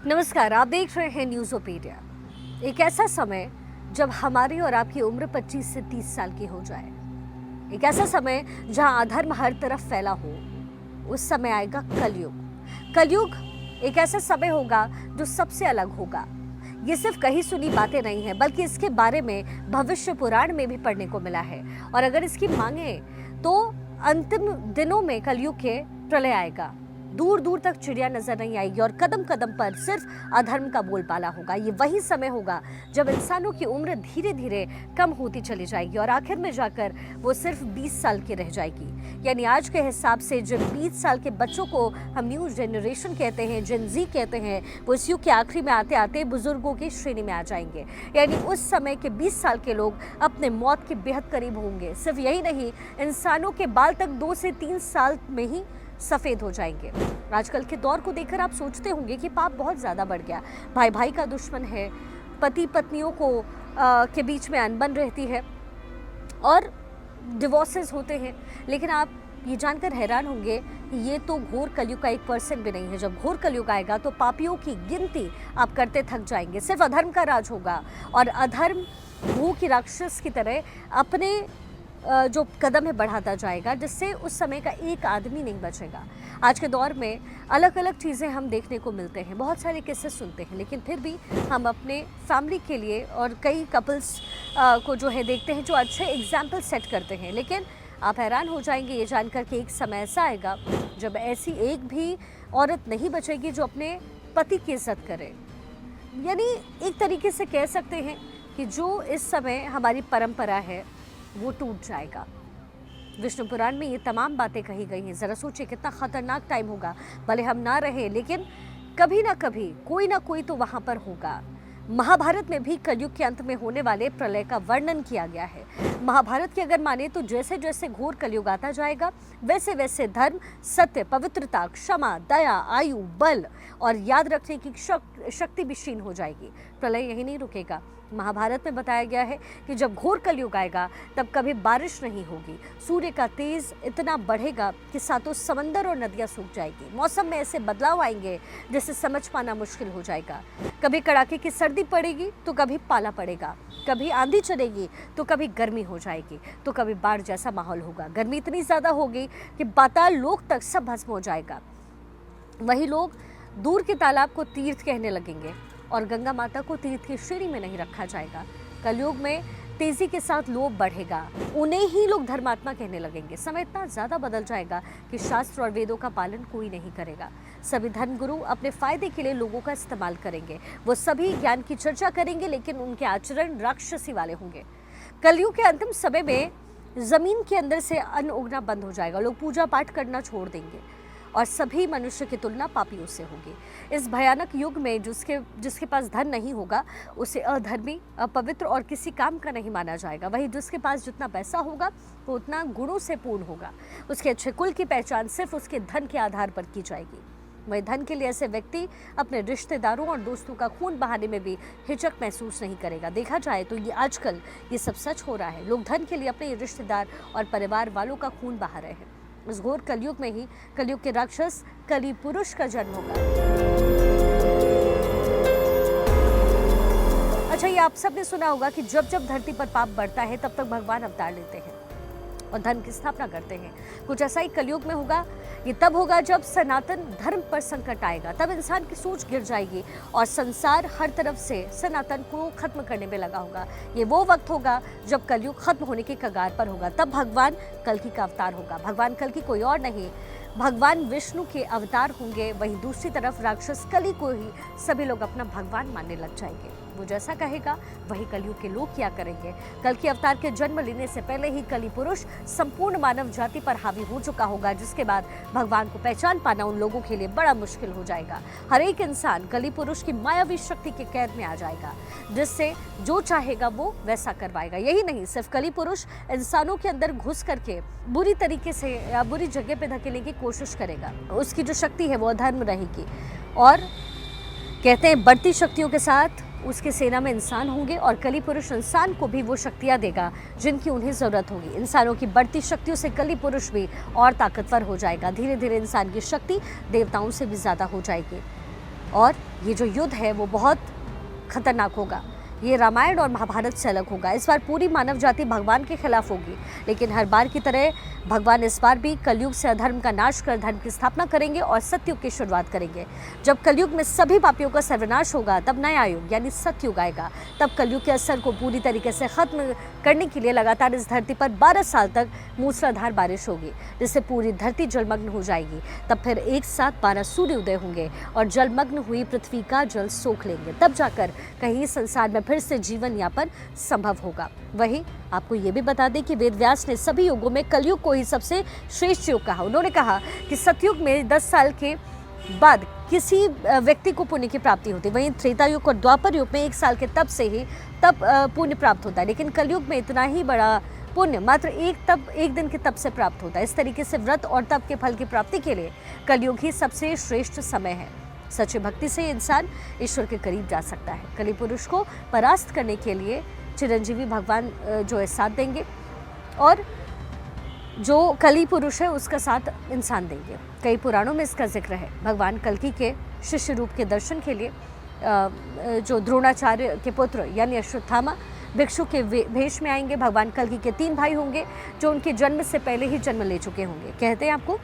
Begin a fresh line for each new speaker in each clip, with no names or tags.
नमस्कार, आप देख रहे हैं न्यूज़ोपीडिया। एक ऐसा समय जब हमारी और आपकी उम्र 25 से 30 साल की हो जाए, एक ऐसा समय जहां अधर्म हर तरफ फैला हो, उस समय आएगा कलयुग। कलयुग एक ऐसा समय होगा जो सबसे अलग होगा। ये सिर्फ कहीं सुनी बातें नहीं है, बल्कि इसके बारे में भविष्य पुराण में भी पढ़ने को मिला है। और अगर इसकी मांगे तो अंतिम दिनों में कलयुग के प्रलय आएगा। दूर दूर तक चिड़िया नजर नहीं आएगी और कदम कदम पर सिर्फ अधर्म का बोलबाला होगा। ये वही समय होगा जब इंसानों की उम्र धीरे धीरे कम होती चली जाएगी और आखिर में जाकर वो सिर्फ 20 साल की रह जाएगी। यानी आज के हिसाब से जिन 20 साल के बच्चों को हम न्यू जनरेशन कहते हैं, जेन जी कहते हैं, वो इस युग के आखिरी में आते आते बुजुर्गों की श्रेणी में आ जाएंगे। यानी उस समय के 20 साल के लोग अपने मौत के बेहद करीब होंगे। सिर्फ यही नहीं, इंसानों के बाल तक 2 से 3 साल में ही सफ़ेद हो जाएंगे। आजकल के दौर को देखकर आप सोचते होंगे कि पाप बहुत ज़्यादा बढ़ गया। भाई भाई का दुश्मन है, पति पत्नियों को के बीच में अनबन रहती है और डिवोर्सेस होते हैं। लेकिन आप ये जानकर हैरान होंगे कि ये तो घोर कलयुग का 1% भी नहीं है। जब घोर कलयुग आएगा तो पापियों की गिनती आप करते थक जाएंगे। सिर्फ अधर्म का राज होगा और अधर्म भूख की राक्षस की तरह अपने जो कदम है बढ़ाता जाएगा, जिससे उस समय का एक आदमी नहीं बचेगा। आज के दौर में अलग अलग चीज़ें हम देखने को मिलते हैं, बहुत सारे किस्से सुनते हैं, लेकिन फिर भी हम अपने फैमिली के लिए और कई कपल्स को जो है देखते हैं जो अच्छे एग्जाम्पल सेट करते हैं। लेकिन आप हैरान हो जाएंगे ये जानकर कि एक समय ऐसा आएगा जब ऐसी एक भी औरत नहीं बचेगी जो अपने पति की इज्जत करे। यानी एक तरीके से कह सकते हैं कि जो इस समय हमारी परंपरा है वो टूट जाएगा। विष्णु पुराण में ये तमाम बातें कही गई हैं। ज़रा सोचिए कितना खतरनाक टाइम होगा। भले हम ना रहे, लेकिन कभी ना कभी कोई ना कोई तो वहाँ पर होगा। महाभारत में भी कलयुग के अंत में होने वाले प्रलय का वर्णन किया गया है। महाभारत की अगर माने तो जैसे जैसे घोर कलयुग आता जाएगा, वैसे वैसे धर्म, सत्य, पवित्रता, क्षमा, दया, आयु, बल और याद रखने की शक्ति भी क्षीण हो जाएगी। प्रलय यही नहीं रुकेगा। महाभारत में बताया गया है कि जब घोर कलयुग आएगा तब कभी बारिश नहीं होगी। सूर्य का तेज इतना बढ़ेगा कि सातों समंदर और नदियां सूख जाएगी। मौसम में ऐसे बदलाव आएंगे जिसे समझ पाना मुश्किल हो जाएगा। कभी कड़ाके की सर्दी पड़ेगी तो कभी पाला पड़ेगा, कभी आंधी चलेगी तो कभी गर्मी हो जाएगी, तो कभी बाढ़ जैसा माहौल होगा। गर्मी इतनी ज़्यादा होगी कि पाताल लोक तक सब भस्म हो जाएगा। वही लोग दूर के तालाब को तीर्थ कहने लगेंगे और गंगा माता को तीर्थ की श्रेणी में नहीं रखा जाएगा। कलयुग में तेजी के साथ लोभ बढ़ेगा, उन्हें ही लोग धर्मात्मा कहने लगेंगे। समय इतना ज़्यादा बदल जाएगा कि शास्त्र और वेदों का पालन कोई नहीं करेगा। सभी धर्मगुरु अपने फायदे के लिए लोगों का इस्तेमाल करेंगे। वो सभी ज्ञान की चर्चा करेंगे, लेकिन उनके आचरण राक्षसी वाले होंगे। कलयुग के अंतिम समय में जमीन के अंदर से अन्न उगना बंद हो जाएगा। लोग पूजा पाठ करना छोड़ देंगे और सभी मनुष्य की तुलना पापियों से होगी। इस भयानक युग में जिसके पास धन नहीं होगा उसे अधर्मी, अपवित्र और किसी काम का नहीं माना जाएगा। वहीं जिसके पास जितना पैसा होगा वो उतना गुणों से पूर्ण होगा। उसके अच्छे कुल की पहचान सिर्फ उसके धन के आधार पर की जाएगी। वही धन के लिए ऐसे व्यक्ति अपने रिश्तेदारों और दोस्तों का खून बहाने में भी हिचक महसूस नहीं करेगा। देखा जाए तो ये आजकल ये सब सच हो रहा है। लोग धन के लिए अपने रिश्तेदार और परिवार वालों का खून बहा रहे हैं। इस घोर कलयुग में ही कलयुग के राक्षस कली पुरुष का जन्म होगा। अच्छा, ये आप सबने सुना होगा कि जब जब धरती पर पाप बढ़ता है तब तक भगवान अवतार लेते हैं और धर्म की स्थापना करते हैं। कुछ ऐसा ही कलयुग में होगा। ये तब होगा जब सनातन धर्म पर संकट आएगा। तब इंसान की सोच गिर जाएगी और संसार हर तरफ से सनातन को खत्म करने में लगा होगा। ये वो वक्त होगा जब कलयुग खत्म होने के कगार पर होगा। तब भगवान कल्कि का अवतार होगा। भगवान कल्कि कोई और नहीं, भगवान विष्णु के अवतार होंगे। वहीं दूसरी तरफ राक्षस कली को ही सभी लोग अपना भगवान मानने लग जाएंगे। वो जैसा कहेगा वही कलयुग के लोग किया करेंगे। कल के अवतार के जन्म लेने से पहले ही कली पुरुष संपूर्ण मानव जाति पर हावी हो चुका होगा, जिसके बाद भगवान को पहचान पाना उन लोगों के लिए बड़ा मुश्किल हो जाएगा। हर एक इंसान कली पुरुष की मायावी शक्ति के कैद में आ जाएगा, जिससे जो चाहेगा वो वैसा करवाएगा। यही नहीं, सिर्फ कली पुरुष इंसानों के अंदर घुस करके बुरी तरीके से या बुरी जगह पे धकेलने की कोशिश करेगा। उसकी जो शक्ति है वो अधर्म रहेगी और कहते हैं बढ़ती शक्तियों के साथ उसके सेना में इंसान होंगे और कली पुरुष इंसान को भी वो शक्तियाँ देगा जिनकी उन्हें ज़रूरत होगी। इंसानों की बढ़ती शक्तियों से कली पुरुष भी और ताकतवर हो जाएगा। धीरे धीरे इंसान की शक्ति देवताओं से भी ज़्यादा हो जाएगी। और ये जो युद्ध है वो बहुत खतरनाक होगा। ये रामायण और महाभारत से अलग होगा। इस बार पूरी मानव जाति भगवान के खिलाफ होगी, लेकिन हर बार की तरह भगवान इस बार भी कलयुग से अधर्म का नाश कर धर्म की स्थापना करेंगे और सतयुग की शुरुआत करेंगे। जब कलयुग में सभी पापियों का सर्वनाश होगा, तब नया युग यानी सतयुग आएगा। तब कलयुग के असर को पूरी तरीके से खत्म करने के लिए लगातार इस धरती पर 12 साल तक मूसलाधार बारिश होगी, जिससे पूरी धरती जलमग्न हो जाएगी। तब फिर एक साथ 12 सूर्य उदय होंगे और जलमग्न हुई पृथ्वी का जल सोख लेंगे। तब जाकर कहीं संसार में फिर से जीवन यापन संभव होगा। वहीं आपको ये भी बता दें कि वेद व्यास ने सभी युगों में कलयुग को ही सबसे श्रेष्ठ युग कहा। उन्होंने कहा कि सतयुग में 10 साल के बाद किसी व्यक्ति को पुण्य की प्राप्ति होती है, वहीं त्रेता युग और द्वापर युग में 1 साल के तप से ही तब पुण्य प्राप्त होता है, लेकिन कलयुग में इतना ही बड़ा पुण्य मात्र एक दिन के तप से प्राप्त होता है। इस तरीके से व्रत और तप के फल की प्राप्ति के लिए कलयुग ही सबसे श्रेष्ठ समय है। सच्ची भक्ति से इंसान ईश्वर के करीब जा सकता है। कली पुरुष को परास्त करने के लिए चिरंजीवी भगवान जो है साथ देंगे और जो कली पुरुष है उसका साथ इंसान देंगे। कई पुराणों में इसका जिक्र है। भगवान कल्कि के शिष्य रूप के दर्शन के लिए जो द्रोणाचार्य के पुत्र यानी अश्वत्थामा भिक्षु के भेष में आएंगे। भगवान कल्कि के 3 भाई होंगे जो उनके जन्म से पहले ही जन्म ले चुके होंगे। कहते हैं आपको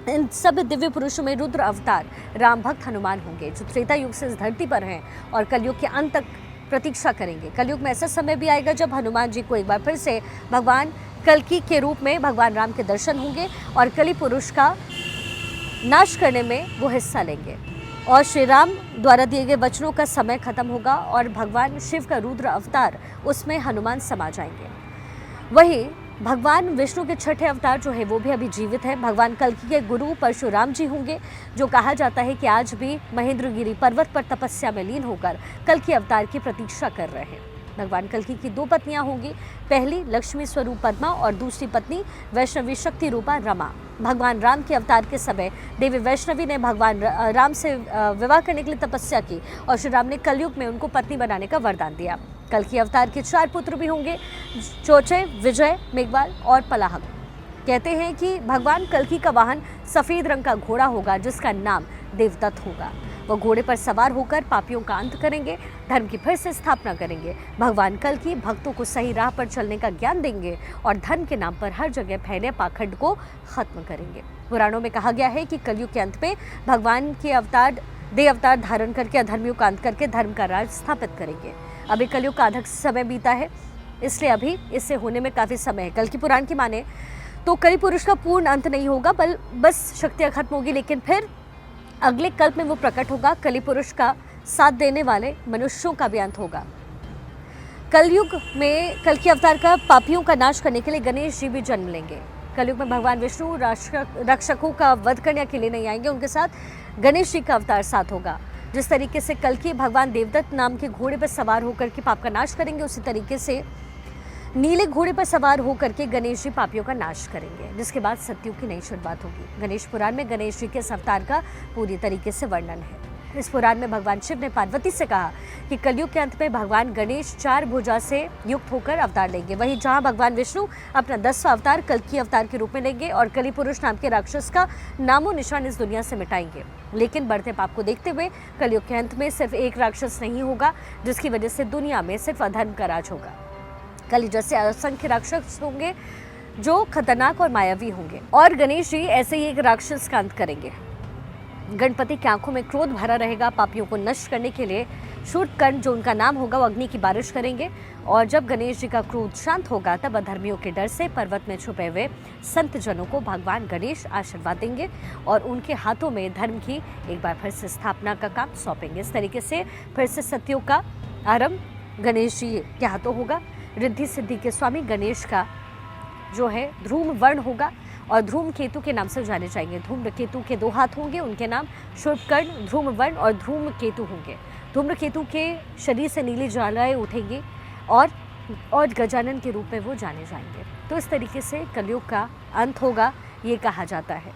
इन सब दिव्य पुरुषों में रुद्र अवतार राम भक्त हनुमान होंगे, जो त्रेता युग से इस धरती पर हैं और कलयुग के अंत तक प्रतीक्षा करेंगे। कलयुग में ऐसा समय भी आएगा जब हनुमान जी को एक बार फिर से भगवान कल्कि के रूप में भगवान राम के दर्शन होंगे और कली पुरुष का नाश करने में वो हिस्सा लेंगे और श्री राम द्वारा दिए गए वचनों का समय खत्म होगा और भगवान शिव का रुद्र अवतार उसमें हनुमान समा जाएंगे। वहीं भगवान विष्णु के 6ठे अवतार जो है वो भी अभी जीवित है। भगवान कल्कि के गुरु परशुराम जी होंगे, जो कहा जाता है कि आज भी महेंद्रगिरी पर्वत पर तपस्या में लीन होकर कल्कि अवतार की प्रतीक्षा कर रहे हैं। भगवान कल्कि की 2 पत्नियां होंगी, पहली लक्ष्मी स्वरूप पद्मा और दूसरी पत्नी वैष्णवी शक्ति रूपा रमा। भगवान राम के अवतार के समय देवी वैष्णवी ने भगवान राम से विवाह करने के लिए तपस्या की और श्री राम ने कलयुग में उनको पत्नी बनाने का वरदान दिया। कल्कि अवतार के 4 पुत्र भी होंगे, चोचे, विजय, मेघवाल और पलाहक। कहते हैं कि भगवान कल्कि का वाहन सफ़ेद रंग का घोड़ा होगा, जिसका नाम देवदत्त होगा। वह घोड़े पर सवार होकर पापियों का अंत करेंगे, धर्म की फिर से स्थापना करेंगे। भगवान कल्कि भक्तों को सही राह पर चलने का ज्ञान देंगे और धर्म के नाम पर हर जगह फैले पाखंड को खत्म करेंगे। पुराणों में कहा गया है कि कलयुग के अंत में भगवान के अवतार धारण करके अधर्मियों का अंत करके धर्म का राज स्थापित करेंगे। अभी कलयुग का अधिक समय बीता है, इसलिए अभी इससे होने में काफ़ी समय है। कल्कि पुराण की माने तो कली पुरुष का पूर्ण अंत नहीं होगा, बस शक्तियाँ खत्म होगी, लेकिन फिर अगले कल्प में वो प्रकट होगा। कली पुरुष का साथ देने वाले मनुष्यों का भी अंत होगा। कलयुग में कल्कि अवतार का पापियों का नाश करने के लिए गणेश जी भी जन्म लेंगे। कलयुग में भगवान विष्णु रक्षकों का वध करने के लिए नहीं आएंगे, उनके साथ गणेश जी का अवतार साथ होगा। जिस तरीके से कल्कि भगवान देवदत्त नाम के घोड़े पर सवार होकर के पाप का नाश करेंगे, उसी तरीके से नीले घोड़े पर सवार होकर के गणेश जी पापियों का नाश करेंगे, जिसके बाद सतयुग की नई शुरुआत होगी। गणेश पुराण में गणेश जी के इस अवतार का पूरी तरीके से वर्णन है। इस पुराण में भगवान शिव ने पार्वती से कहा कि कलयुग के अंत में भगवान गणेश 4 भुजा से युक्त होकर अवतार लेंगे। वहीं जहां भगवान विष्णु अपना 10वां अवतार कल्कि अवतार के रूप में लेंगे और कली पुरुष नाम के राक्षस का नामो निशान इस दुनिया से मिटाएंगे। लेकिन बढ़ते पाप को देखते हुए कलयुग के अंत में सिर्फ एक राक्षस नहीं होगा, जिसकी वजह से दुनिया में सिर्फ अधर्म का राज होगा। कली जैसे असंख्य राक्षस होंगे जो खतरनाक और मायावी होंगे और गणेश जी ऐसे ही एक राक्षस का अंत करेंगे। गणपति की आंखों में क्रोध भरा रहेगा। पापियों को नष्ट करने के लिए शूर्पकर्ण जो उनका नाम होगा वो अग्नि की बारिश करेंगे और जब गणेश जी का क्रोध शांत होगा तब अधर्मियों के डर से पर्वत में छुपे हुए संत जनों को भगवान गणेश आशीर्वाद देंगे और उनके हाथों में धर्म की एक बार फिर से स्थापना का काम सौंपेंगे। इस तरीके से फिर से सतयुग का आरंभ गणेश जी के हाथों होगा। रिद्धि सिद्धि के स्वामी गणेश का जो है ध्रूम वर्ण होगा और ध्रूम केतु के नाम से जाने जाएंगे। ध्रूम केतु के 2 हाथ होंगे, उनके नाम शूर्पकर्ण, ध्रूम वर्ण और ध्रूम केतु होंगे। ध्रूम केतु के शरीर से नीली ज्वालाएं उठेंगी और गजानन के रूप में वो जाने जाएंगे। तो इस तरीके से कलयुग का अंत होगा, ये कहा जाता है।